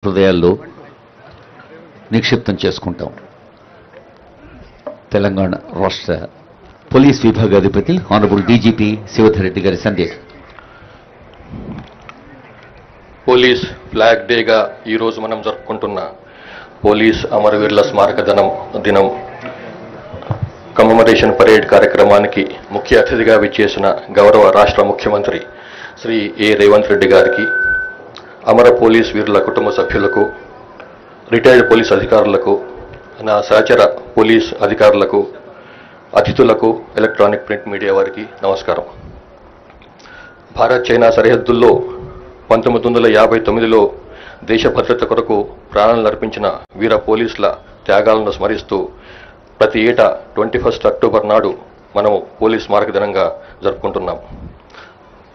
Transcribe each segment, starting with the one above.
హృదయాల్లో నిక్షిప్తం చేసుకుంటాం. తెలంగాణ రాష్ట్ర పోలీస్ విభాగాధిపతి ఆనరబుల్ డీజీపీ శివధర్ రెడ్డి గారి సందేశం. పోలీస్ ఫ్లాగ్ డేగా ఈరోజు మనం జరుపుకుంటున్న పోలీస్ అమరవీరుల స్మారక దినం కమమరేషన్ పరేడ్ కార్యక్రమానికి ముఖ్య అతిథిగా విచ్చేసిన గౌరవ రాష్ట్ర ముఖ్యమంత్రి శ్రీ ఏ రేవంత్ రెడ్డి గారికి, అమర పోలీస్ వీరుల కుటుంబ సభ్యులకు, రిటైర్డ్ పోలీస్ అధికారులకు, నా సహచర పోలీస్ అధికారులకు, అతిథులకు, ఎలక్ట్రానిక్ ప్రింట్ మీడియా వారికి నమస్కారం. భారత్ చైనా సరిహద్దుల్లో 1959లో దేశ భద్రత కొరకు ప్రాణాలను అర్పించిన వీర పోలీసుల త్యాగాలను స్మరిస్తూ ప్రతి ఏటా 21 అక్టోబర్ నాడు మనము పోలీస్ స్మారక దినంగా జరుపుకుంటున్నాం.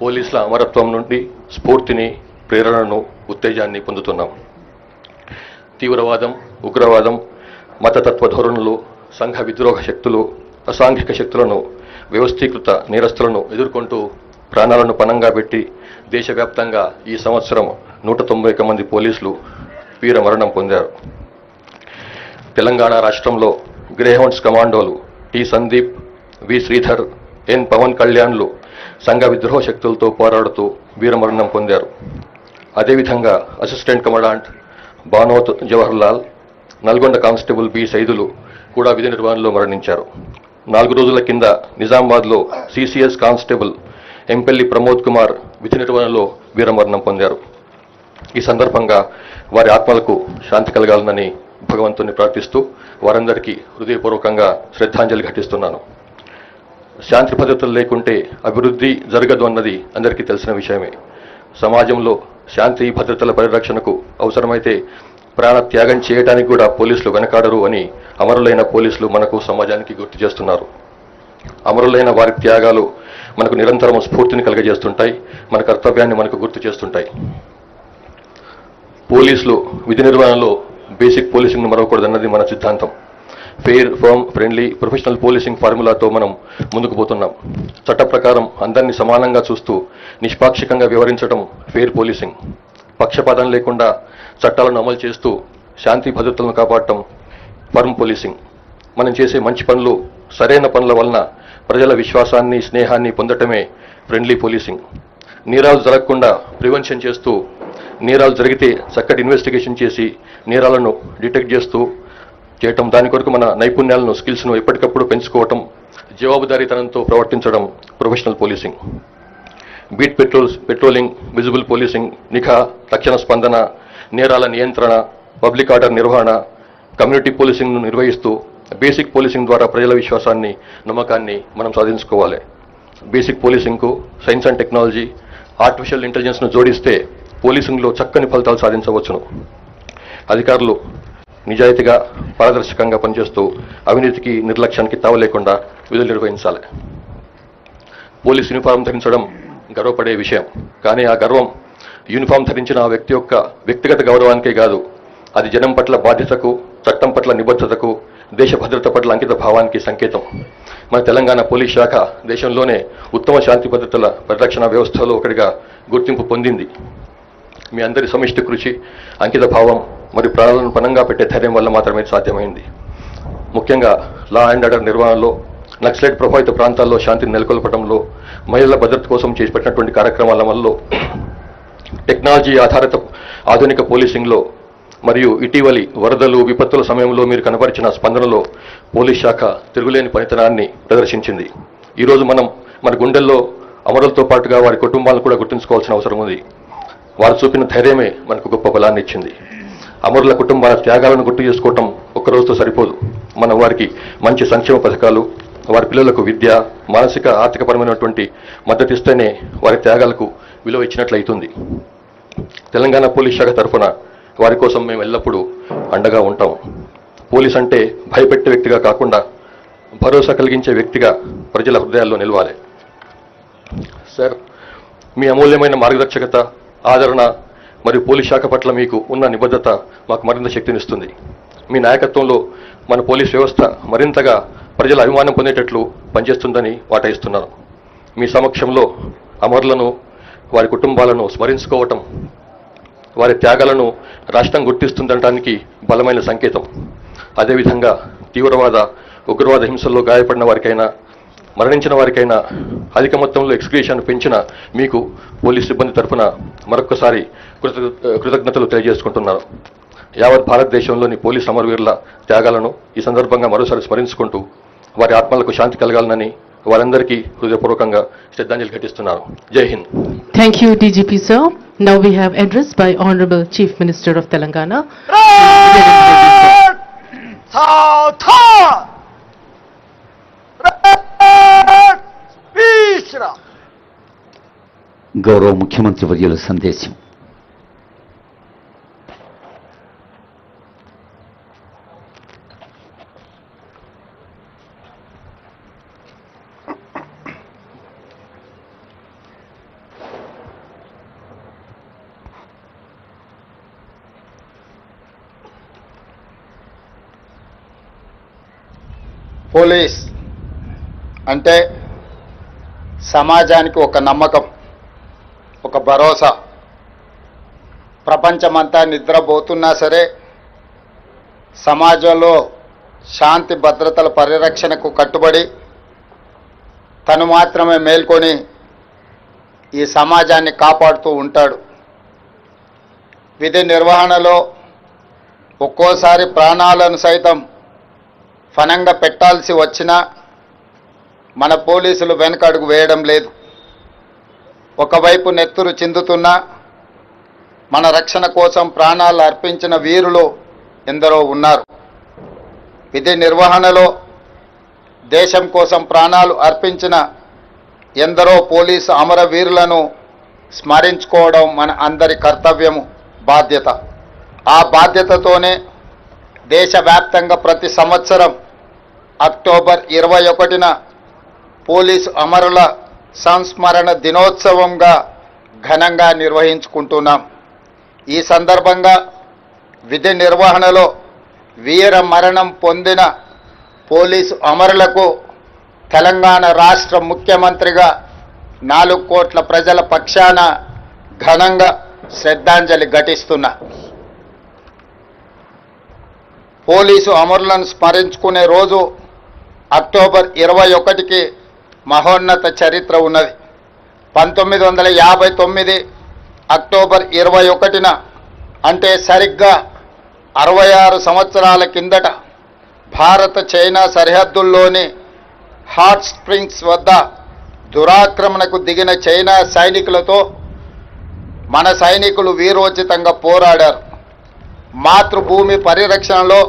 పోలీసుల అమరత్వం నుండి స్ఫూర్తిని, ప్రేరణను, ఉత్తేజాన్ని పొందుతున్నాం. తీవ్రవాదం, ఉగ్రవాదం, మతతత్వ ధోరణులు, సంఘ విద్రోహ శక్తులు, అసాంఘిక శక్తులను, వ్యవస్థీకృత నేరస్తులను ఎదుర్కొంటూ ప్రాణాలను పణంగా పెట్టి దేశవ్యాప్తంగా ఈ సంవత్సరం 191 మంది పోలీసులు వీర మరణం పొందారు. తెలంగాణ రాష్ట్రంలో గ్రేహౌండ్స్ కమాండోలు T Sandeep, V Sridhar, N Pavan కళ్యాణ్లు సంఘ విద్రోహ శక్తులతో పోరాడుతూ వీరమరణం పొందారు. అదేవిధంగా assistant commandant Banoth Jawaharlal, Nalgonda constable B Saidulu కూడా విధి నిర్వహణలో మరణించారు. 4 రోజుల కింద నిజామాబాద్లో సిసిఎస్ కానిస్టేబుల్ ఎంపెల్లి ప్రమోద్ కుమార్ విధి నిర్వహణలో వీరమరణం పొందారు. ఈ సందర్భంగా వారి ఆత్మలకు శాంతి కలగాలని భగవంతుని ప్రార్థిస్తూ వారందరికీ హృదయపూర్వకంగా శ్రద్ధాంజలి ఘటిస్తున్నాను. శాంతి భద్రతలు లేకుంటే అభివృద్ధి జరగదు అన్నది అందరికీ తెలిసిన విషయమే. సమాజంలో శాంతి భద్రతల పరిరక్షణకు అవసరమైతే ప్రాణ త్యాగం చేయడానికి కూడా పోలీసులు వెనకాడరు అని అమరులైన పోలీసులు మనకు, సమాజానికి గుర్తు చేస్తున్నారు. అమరులైన వారి త్యాగాలు మనకు నిరంతరం స్ఫూర్తిని కలుగజేస్తుంటాయి, మన కర్తవ్యాన్ని మనకు గుర్తు చేస్తుంటాయి. పోలీసులు విధి నిర్వహణలో బేసిక్ పోలీసింగ్ను మరవకూడదన్నది మన సిద్ధాంతం. Fair, firm, friendly, professional policing ఫార్ములాతో మనం ముందుకు పోతున్నాం. చట్ట ప్రకారం అందరినీ సమానంగా చూస్తూ నిష్పాక్షికంగా వ్యవహరించడం ఫెయిర్ పోలీసింగ్. పక్షపాతం లేకుండా చట్టాలను అమలు చేస్తూ శాంతి భద్రతలను కాపాడటం ఫర్మ్ పోలీసింగ్. మనం చేసే మంచి పనులు, సరైన పనుల వలన ప్రజల విశ్వాసాన్ని, స్నేహాన్ని పొందటమే ఫ్రెండ్లీ పోలీసింగ్. నేరాలు జరగకుండా ప్రివెన్షన్ చేస్తూ, నేరాలు జరిగితే చక్కటి ఇన్వెస్టిగేషన్ చేసి నేరాలను డిటెక్ట్ చేస్తూ చేయటం, దాని కొరకు మన నైపుణ్యాలను, స్కిల్స్ను ఎప్పటికప్పుడు పెంచుకోవటం, జవాబుదారీతనంతో ప్రవర్తించడం professional policing. Beat patrolling, visible policing, నిఘా, తక్షణ స్పందన, నేరాల నియంత్రణ, పబ్లిక్ ఆర్డర్ నిర్వహణ, కమ్యూనిటీ పోలీసింగ్ను నిర్వహిస్తూ బేసిక్ పోలీసింగ్ ద్వారా ప్రజల విశ్వాసాన్ని, నమ్మకాన్ని మనం సాధించుకోవాలి. బేసిక్ పోలీసింగ్కు సైన్స్ అండ్ టెక్నాలజీ, ఆర్టిఫిషియల్ ఇంటెలిజెన్స్ను జోడిస్తే పోలీసింగ్లో చక్కని ఫలితాలు సాధించవచ్చును. అధికారులు నిజాయితీగా, పారదర్శకంగా పనిచేస్తూ అవినీతికి, నిర్లక్ష్యానికి తావు లేకుండా విధులు నిర్వహించాలి. పోలీస్ యూనిఫామ్ ధరించడం గర్వపడే విషయం. కానీ ఆ గర్వం యూనిఫామ్ ధరించిన ఆ వ్యక్తి యొక్క వ్యక్తిగత గౌరవానికే కాదు, అది జనం పట్ల బాధ్యతకు, చట్టం పట్ల నిబద్ధతకు, దేశ భద్రత పట్ల అంకిత భావానికి సంకేతం. మన తెలంగాణ పోలీస్ శాఖ దేశంలోనే ఉత్తమ శాంతి భద్రతల పరిరక్షణ వ్యవస్థలో ఒకటిగా గుర్తింపు పొందింది. మీ అందరి సమిష్టి కృషి, అంకిత భావం మరియు ప్రాణాలను పణంగా పెట్టే ధైర్యం వల్ల మాత్రమే సాధ్యమైంది. ముఖ్యంగా లా అండ్ ఆర్డర్ నిర్వహణలో, నక్సలైట్ ప్రభావిత ప్రాంతాల్లో శాంతిని నెలకొల్పడంలో, మహిళల భద్రత కోసం చేపట్టినటువంటి కార్యక్రమాల వల్ల, టెక్నాలజీ ఆధారిత ఆధునిక పోలీసింగ్లో మరియు ఇటీవలి వరదలు, విపత్తుల సమయంలో మీరు కనబరిచిన స్పందనలో పోలీస్ శాఖ తిరుగులేని పనితనాన్ని ప్రదర్శించింది. ఈరోజు మనం మన గుండెల్లో అమరులతో పాటుగా వారి కుటుంబాలను కూడా గుర్తుంచుకోవాల్సిన అవసరం ఉంది. వారు చూపిన ధైర్యమే మనకు గొప్ప బలాన్ని ఇచ్చింది. అమరుల కుటుంబాల త్యాగాలను గుర్తు చేసుకోవటం ఒక్కరోజుతో సరిపోదు. మనం వారికి మంచి సంక్షేమ పథకాలు, వారి పిల్లలకు విద్య, మానసిక, ఆర్థికపరమైనటువంటి మద్దతు ఇస్తేనే వారి త్యాగాలకు విలువ ఇచ్చినట్లయితుంది. తెలంగాణ పోలీస్ శాఖ తరఫున వారి కోసం మేము ఎల్లప్పుడూ అండగా ఉంటాం. పోలీస్ అంటే భయపెట్టే వ్యక్తిగా కాకుండా భరోసా కలిగించే వ్యక్తిగా ప్రజల హృదయాల్లో నిలవాలి. సార్, మీ అమూల్యమైన మార్గదర్శకత, ఆదరణ మరియు పోలీస్ శాఖ పట్ల మీకు ఉన్న నిబద్ధత మాకు మరింత శక్తినిస్తుంది. మీ నాయకత్వంలో మన పోలీస్ వ్యవస్థ మరింతగా ప్రజల అభిమానం పొందేటట్లు పనిచేస్తుందని వాటయిస్తున్నాను. మీ సమక్షంలో అమరులను, వారి కుటుంబాలను స్మరించుకోవటం వారి త్యాగాలను రాష్ట్రం గుర్తిస్తుందనడానికి బలమైన సంకేతం. అదేవిధంగా తీవ్రవాద ఉగ్రవాద హింసల్లో గాయపడిన వారికైనా మరణించిన వారికైనా అధిక మొత్తంలో ఎక్స్గ్రేషన్ పెంచిన మీకు పోలీస్ సిబ్బంది తరఫున మరొక్కసారి కృతజ్ఞతలు తెలియజేసుకుంటున్నారు. యావత్ భారతదేశంలోని పోలీస్ అమరవీరుల త్యాగాలను ఈ సందర్భంగా మరోసారి స్మరించుకుంటూ వారి ఆత్మలకు శాంతి కలగాలని వారందరికీ హృదయపూర్వకంగా శ్రద్ధాంజలి ఘటిస్తున్నారు. జై Hind. Thank you, DGP sir. Now we have address by Honorable Chief Minister of Telangana. గౌరవ ముఖ్యమంత్రి వర్యుల సందేశం. పోలీస్ అంటే సమాజానికి ఒక నమ్మకం, ఒక భరోసా. ప్రపంచమంతా నిద్రపోతున్నా సరే సమాజంలో శాంతి భద్రతల పరిరక్షణకు కట్టుబడి తను మాత్రమే మేల్కొని ఈ సమాజాన్ని కాపాడుతూ ఉంటాడు. విధి నిర్వహణలో ఒక్కోసారి ప్రాణాలను సైతం ఫనంగా పెట్టాల్సి వచ్చినా మన పోలీసులు వెనకడుగు వేయడం లేదు. ఒకవైపు నెత్తురు చిందుతున్నా మన రక్షణ కోసం ప్రాణాలు అర్పించిన వీరులు ఎందరో ఉన్నారు. విధి నిర్వహణలో దేశం కోసం ప్రాణాలు అర్పించిన ఎందరో పోలీసు అమరవీరులను స్మరించుకోవడం మన అందరి కర్తవ్యము, బాధ్యత. ఆ బాధ్యతతోనే దేశవ్యాప్తంగా ప్రతి సంవత్సరం అక్టోబర్ 21న పోలీసు అమరుల సంస్మరణ దినోత్సవంగా ఘనంగా నిర్వహించుకుంటున్నాం. ఈ సందర్భంగా విధి నిర్వహణలో వీర మరణం పొందిన పోలీసు అమరులకు తెలంగాణ రాష్ట్ర ముఖ్యమంత్రిగా 4 కోట్ల ప్రజల పక్షాన ఘనంగా శ్రద్ధాంజలి ఘటిస్తున్నా. పోలీసు అమరులను స్మరించుకునే రోజు అక్టోబర్ 21కి మహోన్నత చరిత్ర ఉన్నది. 1959 అక్టోబర్ 21న అంటే సరిగ్గా 66 సంవత్సరాల కిందట భారత చైనా సరిహద్దుల్లోని హాట్ స్ప్రింగ్స్ వద్ద దురాక్రమణకు దిగిన చైనా సైనికులతో మన సైనికులు వీరోచితంగా పోరాడారు. మాతృభూమి పరిరక్షణలో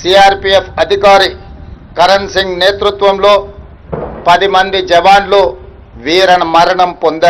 సిఆర్పిఎఫ్ అధికారి కరణ్ సింగ్ నేతృత్వంలో 10 మంది జవాన్లు వీర మరణం పొందారు.